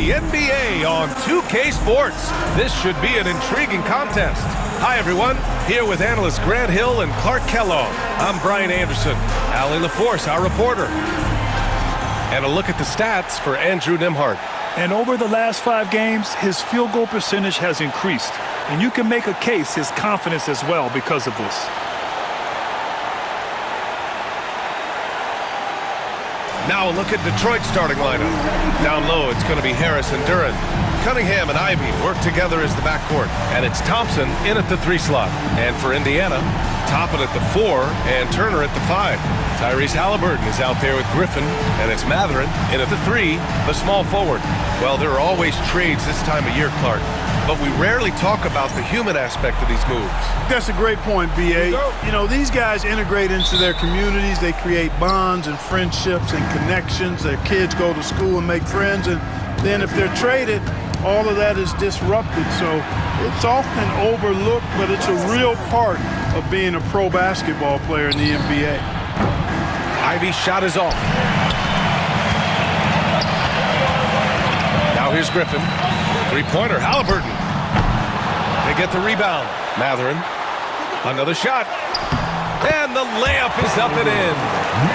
the NBA on 2K Sports. This should be an intriguing contest. Hi, everyone. Here with analysts Grant Hill and Clark Kellogg. I'm Brian Anderson. Allie LaForce, our reporter. And a look at the stats for Andrew Nimhart. And over the last 5 games, his field goal percentage has increased. And you can make a case his confidence as well because of this. Now a look at Detroit's starting lineup. Down low, it's going to be Harris and Duran. Cunningham and Ivy work together as the backcourt. And it's Thompson in at the 3 slot. And for Indiana, Toppin at the 4 and Turner at the 5. Tyrese Halliburton is out there with Griffin, and it's Matherin in at the 3, the small forward. Well, there are always trades this time of year, Clark, but we rarely talk about the human aspect of these moves. That's a great point, B.A. You know, these guys integrate into their communities. They create bonds and friendships and connections. Their kids go to school and make friends, and then if they're traded, all of that is disrupted. So it's often overlooked, but it's a real part of being a pro basketball player in the NBA. Ivy's shot is off. Now here's Griffin. 3-pointer, Halliburton. They get the rebound. Matherin. Another shot. And the layup is up and in.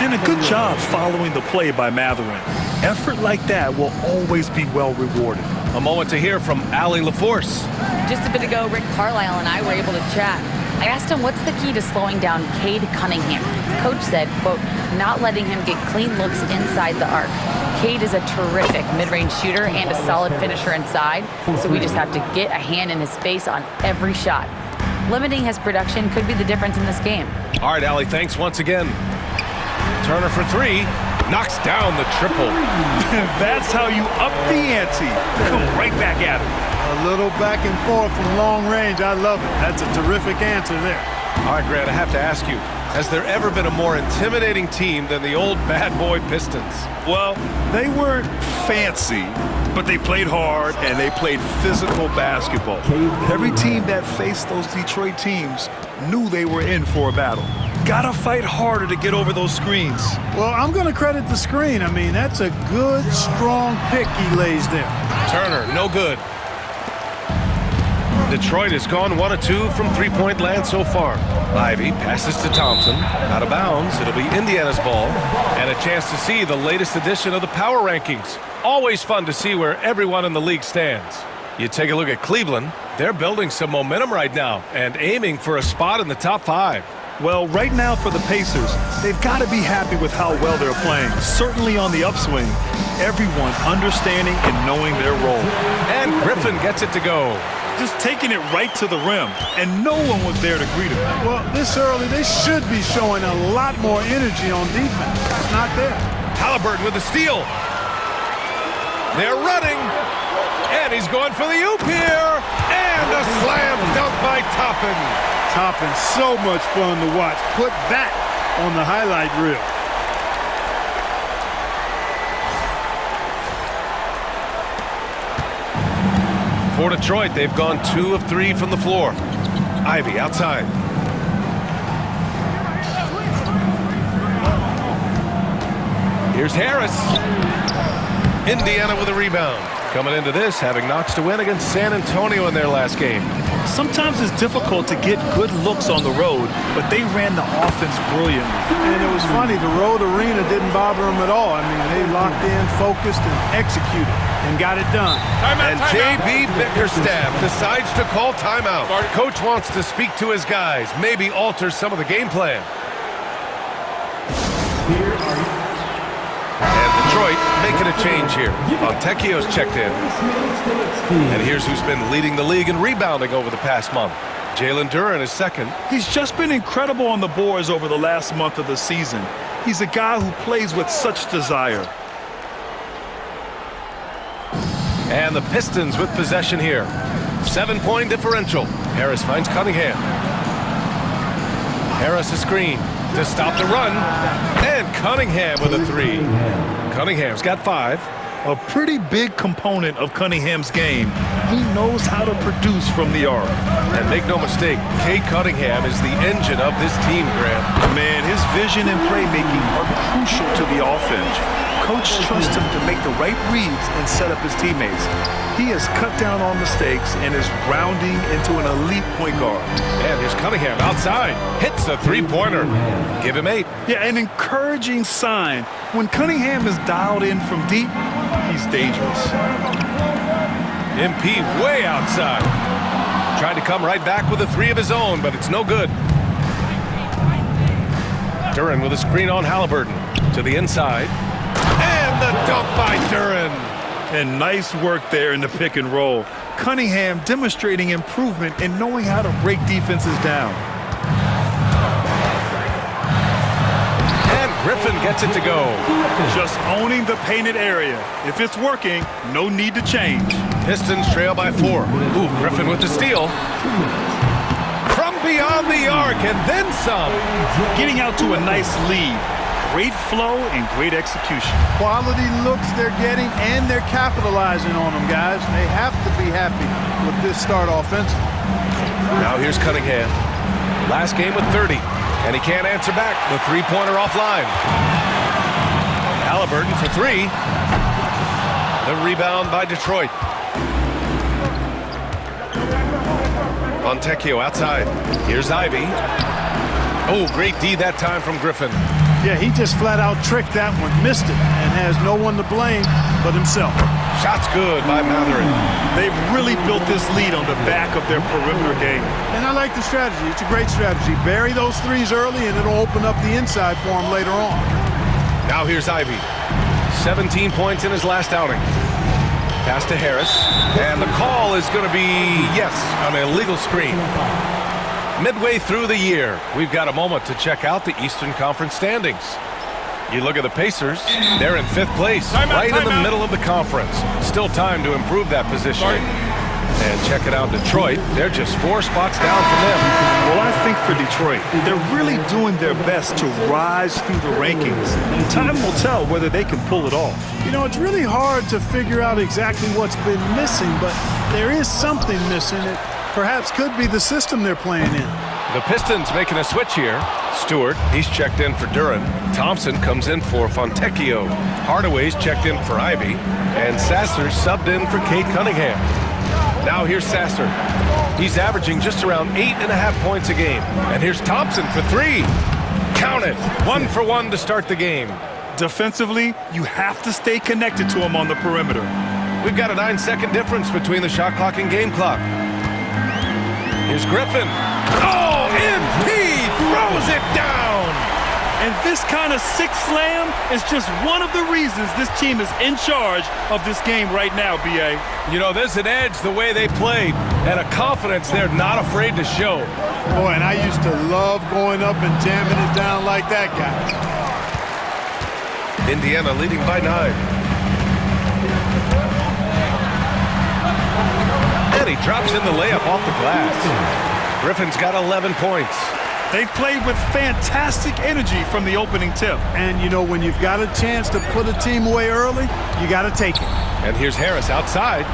And a good job following the play by Matherin. Effort like that will always be well rewarded. A moment to hear from Allie LaForce. Just a bit ago, Rick Carlisle and I were able to chat. I asked him what's the key to slowing down Cade Cunningham. Coach said, quote, not letting him get clean looks inside the arc. Cade is a terrific mid-range shooter and a solid finisher inside, so we just have to get a hand in his face on every shot. Limiting his production could be the difference in this game. All right, Allie, thanks once again. Turner for 3. Knocks down the triple. That's how you up the ante. Come right back at him. A little back and forth from long range. I love it. That's a terrific answer there. All right, Grant, I have to ask you, has there ever been a more intimidating team than the old bad boy Pistons? Well, they weren't fancy, but they played hard and they played physical basketball. Every team that faced those Detroit teams knew they were in for a battle. Gotta fight harder to get over those screens. Well, I'm going to credit the screen. I mean, that's a good, strong pick he lays there. Turner, no good. Detroit has gone 1 of 2 from 3-point land so far. Ivy passes to Thompson. Out of bounds. It'll be Indiana's ball. And a chance to see the latest edition of the power rankings. Always fun to see where everyone in the league stands. You take a look at Cleveland. They're building some momentum right now and aiming for a spot in the top 5. Well, right now for the Pacers, they've got to be happy with how well they're playing. Certainly on the upswing. Everyone understanding and knowing their role. And Griffin gets it to go. Just taking it right to the rim, and no one was there to greet him. Well, this early, they should be showing a lot more energy on defense. It's not there. Halliburton with the steal. They're running, and he's going for the oop here, and a slam dunk by Toppin. Toppin, so much fun to watch. Put that on the highlight reel. For Detroit, they've gone 2 of 3 from the floor. Ivy outside. Here's Harris. Indiana with a rebound. Coming into this, having knocks to win against San Antonio in their last game. Sometimes it's difficult to get good looks on the road, but they ran the offense brilliantly. And it was funny, the road arena didn't bother them at all. I mean, they locked in, focused, and executed, and got it done. And J.B. Bickerstaff decides to call timeout. Coach wants to speak to his guys, maybe alter some of the game plan. And Detroit making a change here. Fontecchio's checked in. And here's who's been leading the league in rebounding over the past month. Jalen Duran is second. He's just been incredible on the boards over the last month of the season. He's a guy who plays with such desire. And the Pistons with possession here. 7-point differential. Harris finds Cunningham. Harris a screen to stop the run. And Cunningham with a 3. Cunningham's got 5. a pretty big component of Cunningham's game. He knows how to produce from the arc. And make no mistake, Cade Cunningham is the engine of this team, Graham. Man, his vision and playmaking are crucial to the offense. Coach trusts him to make the right reads and set up his teammates. He has cut down on mistakes and is rounding into an elite point guard. And here's Cunningham outside. Hits a three-pointer. Give him 8. Yeah, an encouraging sign. When Cunningham is dialed in from deep, he's dangerous. MP way outside. Tried to come right back with a 3 of his own, but it's no good. Duren with a screen on Halliburton. To the inside. And the dunk by Duren. And nice work there in the pick and roll. Cunningham demonstrating improvement in knowing how to break defenses down. And Griffin gets it to go. Just owning the painted area. If it's working, no need to change. Pistons trail by 4. Ooh, Griffin with the steal. From beyond the arc and then some. Getting out to a nice lead. Great flow and great execution. Quality looks they're getting, and they're capitalizing on them, guys. They have to be happy with this start offensively. Now here's Cunningham. Last game with 30, and he can't answer back. The three-pointer offline. Halliburton for 3. The rebound by Detroit. Fontecchio outside. Here's Ivy. Oh, great D that time from Griffin. Yeah, he just flat out tricked that one, missed it, and has no one to blame but himself. Shots good by Matherin. They've really built this lead on the back of their perimeter game. And I like the strategy. It's a great strategy. Bury those 3s early, and it'll open up the inside for him later on. Now here's Ivy. 17 points in his last outing. Pass to Harris. And the call is going to be, yes, an illegal screen. Midway through the year, we've got a moment to check out the Eastern Conference standings. You look at the Pacers, they're in 5th place, right in the middle of the conference. Still time to improve that position. And check it out, Detroit, they're just 4 spots down from them. Well, I think for Detroit, they're really doing their best to rise through the rankings. Time will tell whether they can pull it off. You know, it's really hard to figure out exactly what's been missing, but there is something missing. It perhaps could be the system they're playing in. The Pistons making a switch here. Stewart, he's checked in for Duren. Thompson comes in for Fontecchio. Hardaway's checked in for Ivy. And Sasser's subbed in for Cade Cunningham. Now here's Sasser. He's averaging just around 8.5 points a game. And here's Thompson for 3. Count it. 1 for 1 to start the game. Defensively, you have to stay connected to him on the perimeter. We've got a 9-second difference between the shot clock and game clock. Here's Griffin. Oh, MP throws it down. And this kind of sick slam is just one of the reasons this team is in charge of this game right now, B.A. You know, there's an edge the way they played and a confidence they're not afraid to show. Boy, and I used to love going up and jamming it down like that, guys. Indiana leading by 9. And he drops in the layup off the glass. Griffin's got 11 points. They've played with fantastic energy from the opening tip. And, you know, when you've got a chance to put a team away early, you got to take it. And here's Harris outside.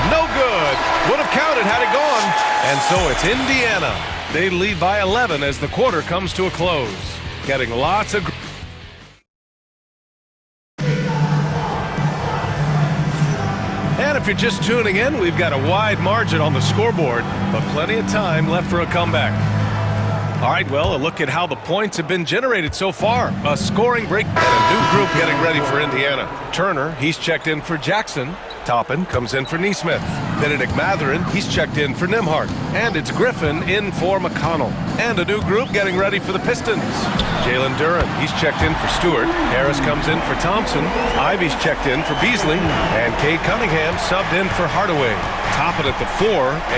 No good. Would have counted had it gone. And so it's Indiana. They lead by 11 as the quarter comes to a close. Getting lots of... And if you're just tuning in, we've got a wide margin on the scoreboard, but plenty of time left for a comeback. All right, well, a look at how the points have been generated so far. A scoring break and a new group getting ready for Indiana. Turner, he's checked in for Jackson. Toppin comes in for Neesmith. Benedict Matherin, he's checked in for Nimhart. And it's Griffin in for McConnell. And a new group getting ready for the Pistons. Jalen Duren, he's checked in for Stewart. Harris comes in for Thompson. Ivy's checked in for Beasley. And Cade Cunningham subbed in for Hardaway. Toppin at the 4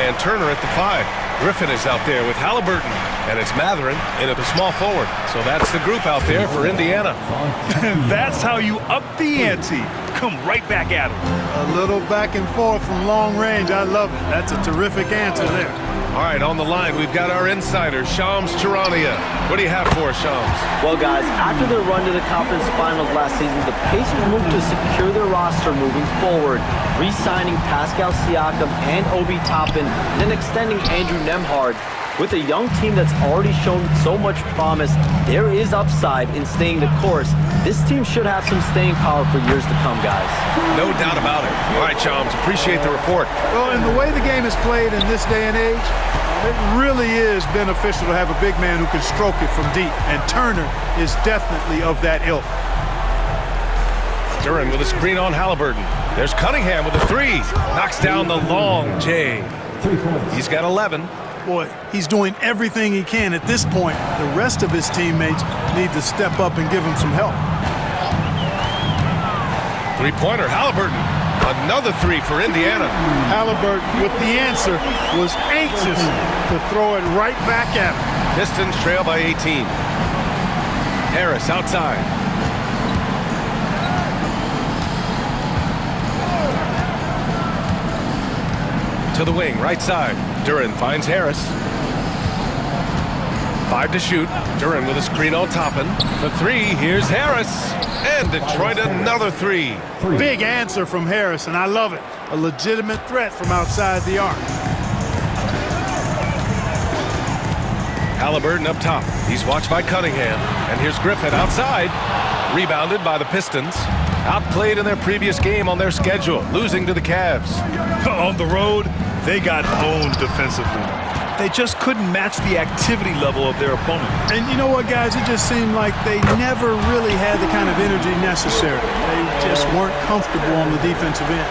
and Turner at the 5. Griffin is out there with Halliburton. And it's Matherin in at the small forward. So that's the group out there for Indiana. And that's how you up the ante. Come right back at him. A little back and forth from long range. I love it. That's a terrific answer there. All right, on the line, we've got our insider, Shams Charania. What do you have for us, Shams? Well, guys, after their run to the conference finals last season, the Pacers moved to secure their roster moving forward, re-signing Pascal Siakam and Obi Toppin, and then extending Andrew Nembhard. With a young team that's already shown so much promise, there is upside in staying the course. This team should have some staying power for years to come, guys. No doubt about it. All right, Shams, appreciate the report. Well, in the way the game is played in this day and age, it really is beneficial to have a big man who can stroke it from deep, and Turner is definitely of that ilk. Duren with a screen on Halliburton. There's Cunningham with a three. Knocks down the long J. He's got 11. Boy, he's doing everything he can at this point. The rest of his teammates need to step up and give him some help. Three-pointer, Halliburton. Another three for Indiana. Halliburton, with the answer, was anxious to throw it right back at him. Pistons trail by 18. Harris outside. To the wing, right side. Duren finds Harris. 5 to shoot. Duren with a screen on Toppin. For three, here's Harris. And Detroit another three. Big answer from Harris, and I love it. A legitimate threat from outside the arc. Halliburton up top. He's watched by Cunningham. And here's Griffin outside. Rebounded by the Pistons. Outplayed in their previous game on their schedule, losing to the Cavs. On the road, they got owned defensively. They just couldn't match the activity level of their opponent. And you know what, guys? It just seemed like they never really had the kind of energy necessary. They just weren't comfortable on the defensive end.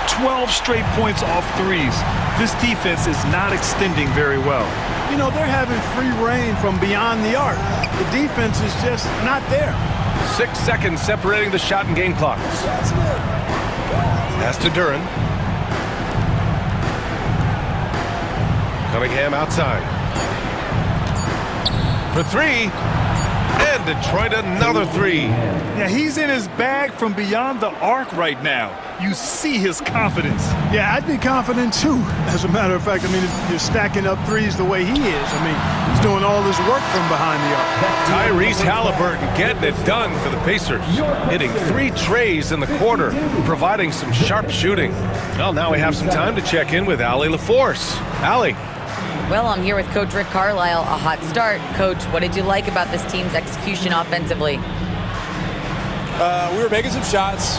12 straight points off threes. This defense is not extending very well. You know, they're having free reign from beyond the arc. The defense is just not there. 6 seconds separating the shot and game clocks. Pass to Duren. Cunningham outside. For three. And Detroit another three. Yeah, he's in his bag from beyond the arc right now. You see his confidence. Yeah, I'd be confident too. As a matter of fact, I mean, if you're stacking up threes the way he is, I mean, he's doing all this work from behind the arc. Tyrese Halliburton getting it done for the Pacers. Hitting 3 trays in the quarter, providing some sharp shooting. Well, now we have some time to check in with Allie LaForce. Allie. Well, I'm here with Coach Rick Carlisle. A hot start. Coach, what did you like about this team's execution offensively? We were making some shots.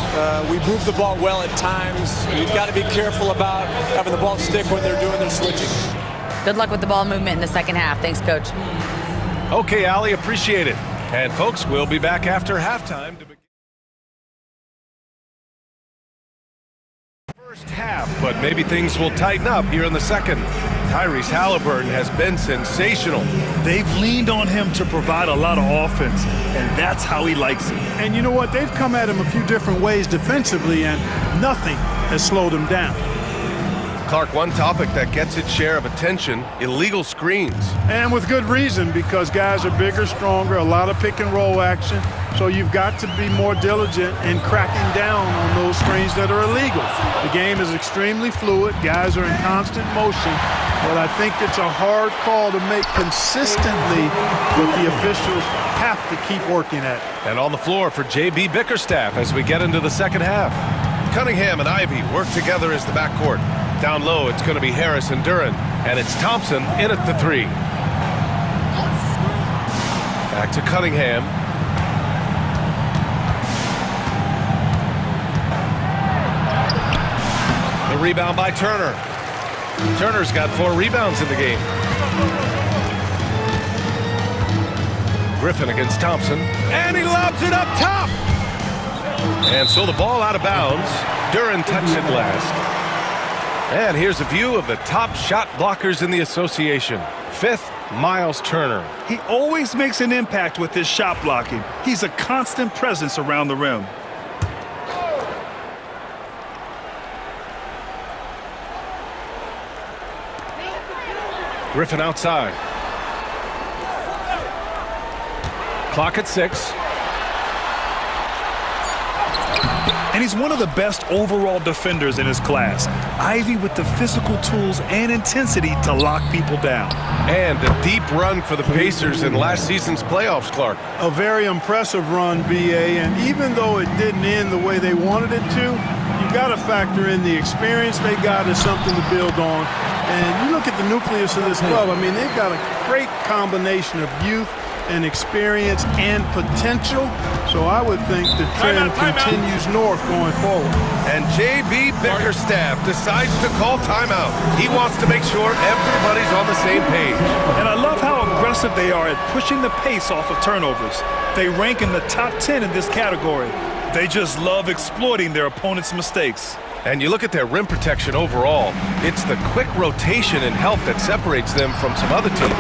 We moved the ball well at times. You've got to be careful about having the ball stick when they're doing their switching. Good luck with the ball movement in the second half. Thanks, Coach. Okay, Allie, appreciate it. And folks, we'll be back after halftime to begin the first half, but maybe things will tighten up here in the second. Tyrese Halliburton has been sensational. They've leaned on him to provide a lot of offense, and that's how he likes it. And you know what? They've come at him a few different ways defensively, and nothing has slowed him down. Clark, one topic that gets its share of attention, illegal screens. And with good reason, because guys are bigger, stronger, a lot of pick and roll action. So you've got to be more diligent in cracking down on those screens that are illegal. The game is extremely fluid. Guys are in constant motion. But I think it's a hard call to make consistently, but the officials have to keep working at it. And on the floor for J.B. Bickerstaff as we get into the second half. Cunningham and Ivy work together as the backcourt. Down low, it's going to be Harris and Duren. And it's Thompson in at the three. Back to Cunningham. The rebound by Turner. Turner's got 4 rebounds in the game. Griffin against Thompson. And he lobs it up top. And so the ball out of bounds. Duren touched it last. And here's a view of the top shot blockers in the association. 5th, Miles Turner. He always makes an impact with his shot blocking. He's a constant presence around the rim. Griffin outside. Clock at 6. And he's one of the best overall defenders in his class. Ivy with the physical tools and intensity to lock people down. And a deep run for the Pacers in last season's playoffs, Clark. A very impressive run, B.A., and even though it didn't end the way they wanted it to, you've got to factor in the experience they got as something to build on. And you look at the nucleus of this club, I mean, they've got a great combination of youth and experience and potential. So I would think the trend continues north going forward. And J.B. Bickerstaff decides to call timeout. He wants to make sure everybody's on the same page. And I love how aggressive they are at pushing the pace off of turnovers. They rank in the top 10 in this category. They just love exploiting their opponent's mistakes. And you look at their rim protection overall, it's the quick rotation and help that separates them from some other teams.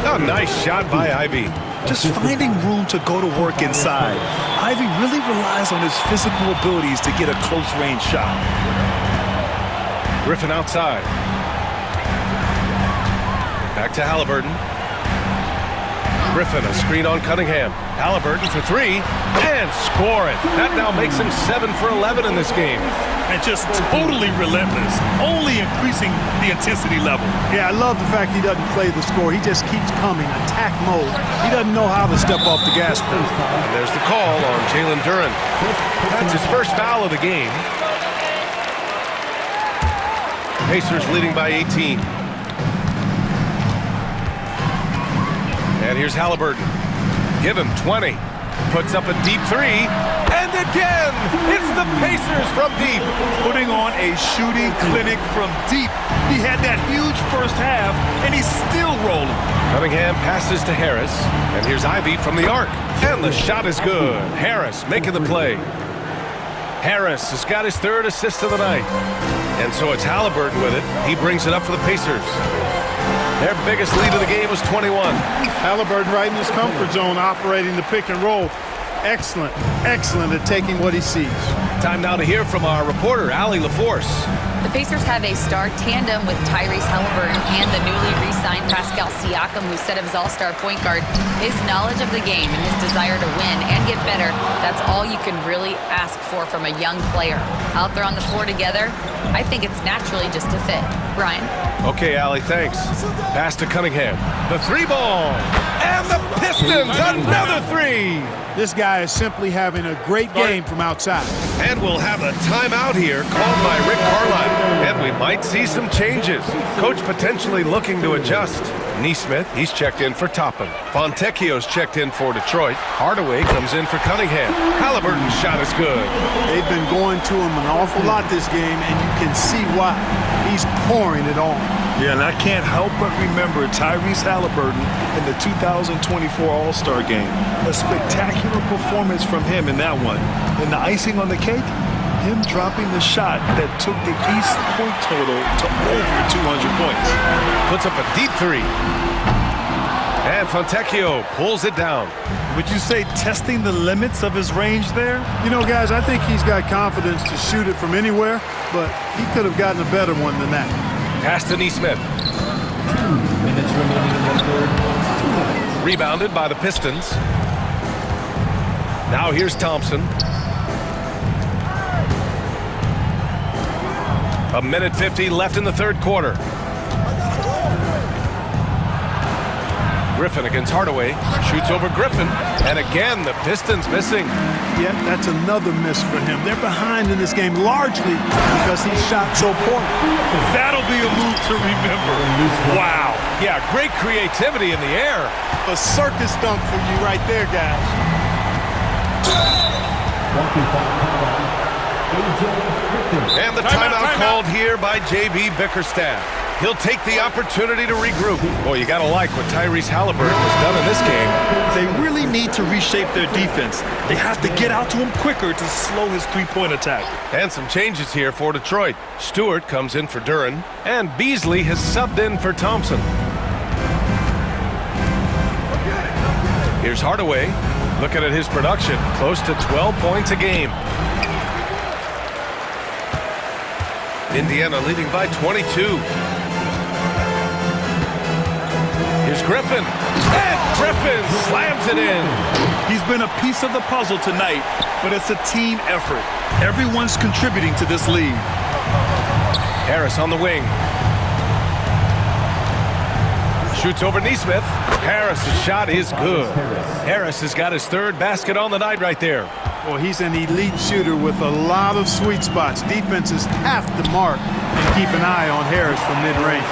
A nice shot by Ivy. Just finding room to go to work inside. Ivy really relies on his physical abilities to get a close-range shot. Griffin outside. Back to Halliburton. Griffin, a screen on Cunningham. Halliburton for three, and score it. That now makes him 7 for 11 in this game. And just totally relentless, only increasing the intensity level. Yeah, I love the fact he doesn't play the score. He just keeps coming, attack mode. He doesn't know how to step off the gas pedal. And there's the call on Jalen Duren. That's his first foul of the game. Pacers leading by 18. And here's Halliburton. Give him 20. Puts up a deep three. And again, it's the Pacers from deep. Putting on a shooting clinic from deep. He had that huge first half, and he's still rolling. Cunningham passes to Harris. And here's Ivy from the arc. And the shot is good. Harris making the play. Harris has got his third assist of the night. And so it's Halliburton with it. He brings it up for the Pacers. Their biggest lead of the game was 21. Halliburton right in his comfort zone, operating the pick and roll. Excellent, excellent at taking what he sees. Time now to hear from our reporter, Allie LaForce. The Pacers have a star tandem with Tyrese Halliburton and the newly re-signed Pascal Siakam, who said of his all-star point guard, his knowledge of the game and his desire to win and get better, that's all you can really ask for from a young player. Out there on the floor together, I think it's naturally just a fit. Brian? Okay, Allie, thanks. Pass to Cunningham. The three ball. And the Pistons, another three. This guy is simply having a great game from outside. And we'll have a timeout here called by Rick Carlisle. And we might see some changes. Coach potentially looking to adjust. Neesmith, he's checked in for Toppin. Fontecchio's checked in for Detroit. Hardaway comes in for Cunningham. Halliburton's shot is good. They've been going to him an awful lot this game, and you can see why. He's pouring it on. Yeah, and I can't help but remember Tyrese Halliburton in the 2024 All-Star Game. A spectacular performance from him in that one. And the icing on the cake, him dropping the shot that took the East point total to over 200 points. Puts up a deep three. And Fontecchio pulls it down. Would you say testing the limits of his range there? You know, guys, I think he's got confidence to shoot it from anywhere, but he could have gotten a better one than that. Pass to Neesmith. 2 minutes remaining in the third. Rebounded by the Pistons. Now here's Thompson. A minute 50 left in the third quarter. Griffin against Hardaway. Shoots over Griffin. And again, the Pistons missing. Yeah, that's another miss for him. They're behind in this game largely because he shot so poorly. That'll be a move to remember. Wow. Yeah, great creativity in the air. A circus dunk for you right there, guys. And the timeout called here by J.B. Bickerstaff. He'll take the opportunity to regroup. Boy, you gotta like what Tyrese Halliburton has done in this game. They really need to reshape their defense. They have to get out to him quicker to slow his three-point attack. And some changes here for Detroit. Stewart comes in for Duren, and Beasley has subbed in for Thompson. Here's Hardaway. Looking at his production, close to 12 points a game. Indiana leading by 22. Here's Griffin. And Griffin slams it in. He's been a piece of the puzzle tonight, but it's a team effort. Everyone's contributing to this lead. Harris on the wing. Shoots over Neesmith. Harris's shot is good. Harris has got his third basket on the night right there. Well, he's an elite shooter with a lot of sweet spots. Defenses have to mark and keep an eye on Harris from mid-range.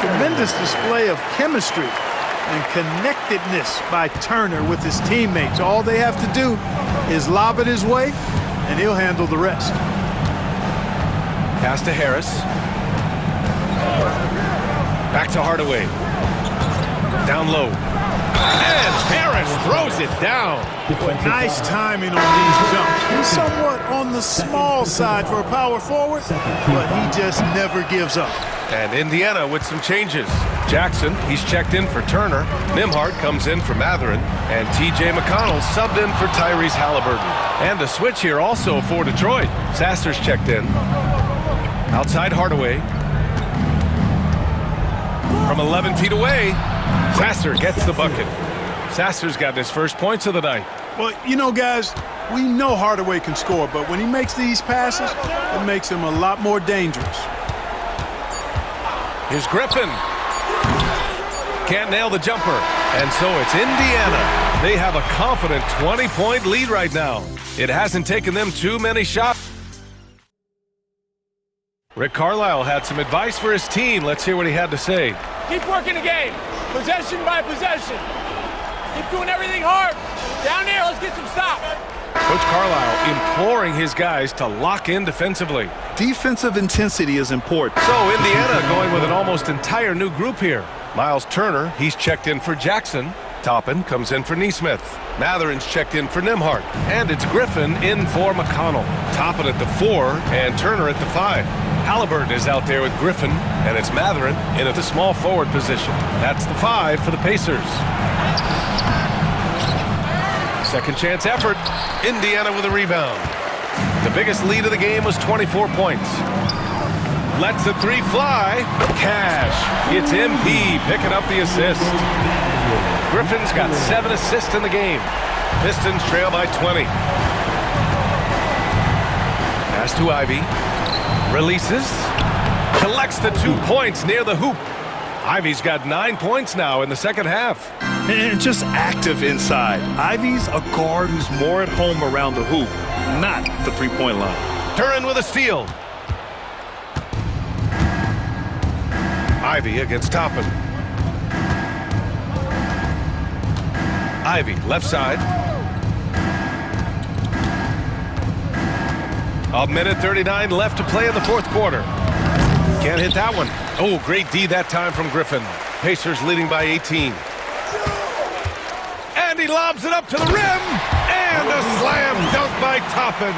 Tremendous display of chemistry and connectedness by Turner with his teammates. All they have to do is lob it his way, and he'll handle the rest. Pass to Harris. Back to Hardaway. Down low. And Harris throws it down. Nice timing on these jumps. He's somewhat on the small side for a power forward, but he just never gives up. And Indiana with some changes. Jackson, he's checked in for Turner. Nembhard comes in for Mathurin. And T.J. McConnell subbed in for Tyrese Halliburton. And a switch here also for Detroit. Sasser's checked in. Outside Hardaway. From 11 feet away, Sasser gets the bucket. Sasser's got his first points of the night. Well, you know, guys, we know Hardaway can score, but when he makes these passes, it makes him a lot more dangerous. Here's Griffin. Can't nail the jumper. And so it's Indiana. They have a confident 20-point lead right now. It hasn't taken them too many shots. Rick Carlisle had some advice for his team. Let's hear what he had to say. Keep working the game, possession by possession. Keep doing everything hard. Down there, let's get some stops. Coach Carlisle imploring his guys to lock in defensively. Defensive intensity is important. So Indiana going with an almost entire new group here. Miles Turner, he's checked in for Jackson. Toppin comes in for Neesmith. Mathurin's checked in for Nembhard. And it's Griffin in for McConnell. Toppin at the 4 and Turner at the 5. Halliburton is out there with Griffin, and it's Mathurin in at the small forward position. That's the 5 for the Pacers. Second chance effort. Indiana with a rebound. The biggest lead of the game was 24 points. Lets the 3 fly. Cash. It's MP picking up the assist. Griffin's got 7 assists in the game. Pistons trail by 20. Pass to Ivy. Releases. Collects the 2 points near the hoop. Ivy's got 9 points now in the second half. And just active inside. Ivy's a guard who's more at home around the hoop, not the three-point line. Duren with a steal. Ivy against Toppin. Ivy, left side. A minute 39 left to play in the fourth quarter. Can't hit that one. Oh, great D that time from Griffin. Pacers leading by 18. And he lobs it up to the rim. And a slam dunk by Toppin.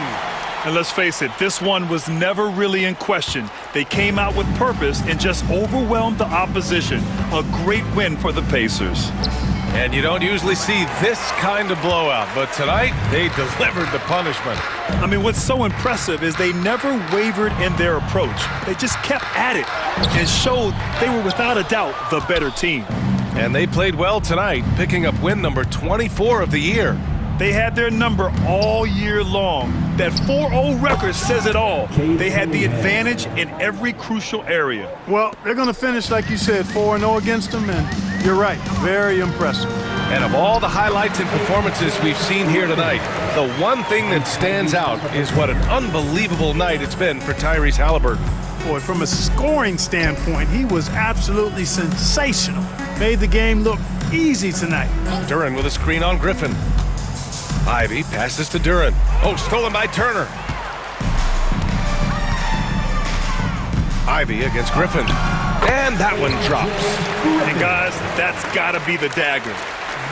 And let's face it, this one was never really in question. They came out with purpose and just overwhelmed the opposition. A great win for the Pacers. And you don't usually see this kind of blowout, but tonight they delivered the punishment. I mean, what's so impressive is they never wavered in their approach. They just kept at it and showed they were without a doubt the better team. And they played well tonight, picking up win number 24 of the year. They had their number all year long. That 4-0 record says it all. They had the advantage in every crucial area. Well, they're going to finish, like you said, 4-0 against them, and you're right, very impressive. And of all the highlights and performances we've seen here tonight, the one thing that stands out is what an unbelievable night it's been for Tyrese Halliburton. Boy, from a scoring standpoint, he was absolutely sensational. Made the game look easy tonight. Duren with a screen on Griffin. Ivy passes to Duren. Oh, stolen by Turner. Ivy against Griffin. And that one drops. And guys, that's got to be the dagger.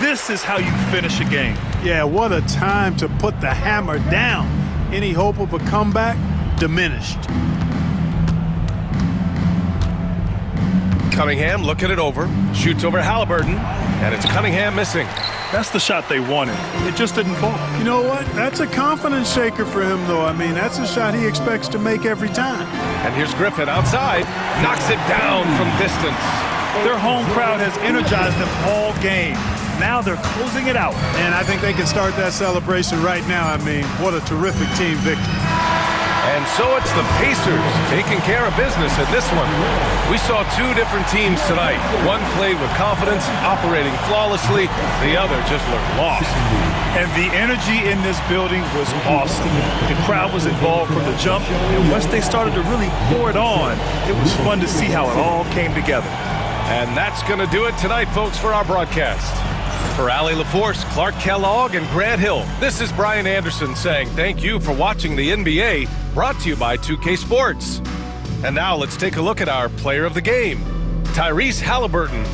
This is how you finish a game. Yeah, what a time to put the hammer down. Any hope of a comeback? Diminished. Cunningham looking it over. Shoots over Halliburton. And it's Cunningham missing. That's the shot they wanted. It just didn't fall. You know what? That's a confidence shaker for him, though. I mean, that's a shot he expects to make every time. And here's Griffin outside. Knocks it down from distance. Their home crowd has energized them all game. now they're closing it out. And I think they can start that celebration right now. I mean, what a terrific team victory. And so it's the Pacers taking care of business in this one. We saw two different teams tonight. One played with confidence, operating flawlessly. The other just looked lost. And the energy in this building was awesome. The crowd was involved from the jump, and once they started to really pour it on, it was fun to see how it all came together. And that's going to do it tonight, folks, for our broadcast. For Allie LaForce, Clark Kellogg, and Grant Hill, this is Brian Anderson saying thank you for watching the NBA, brought to you by 2K Sports. And now let's take a look at our player of the game. Tyrese Halliburton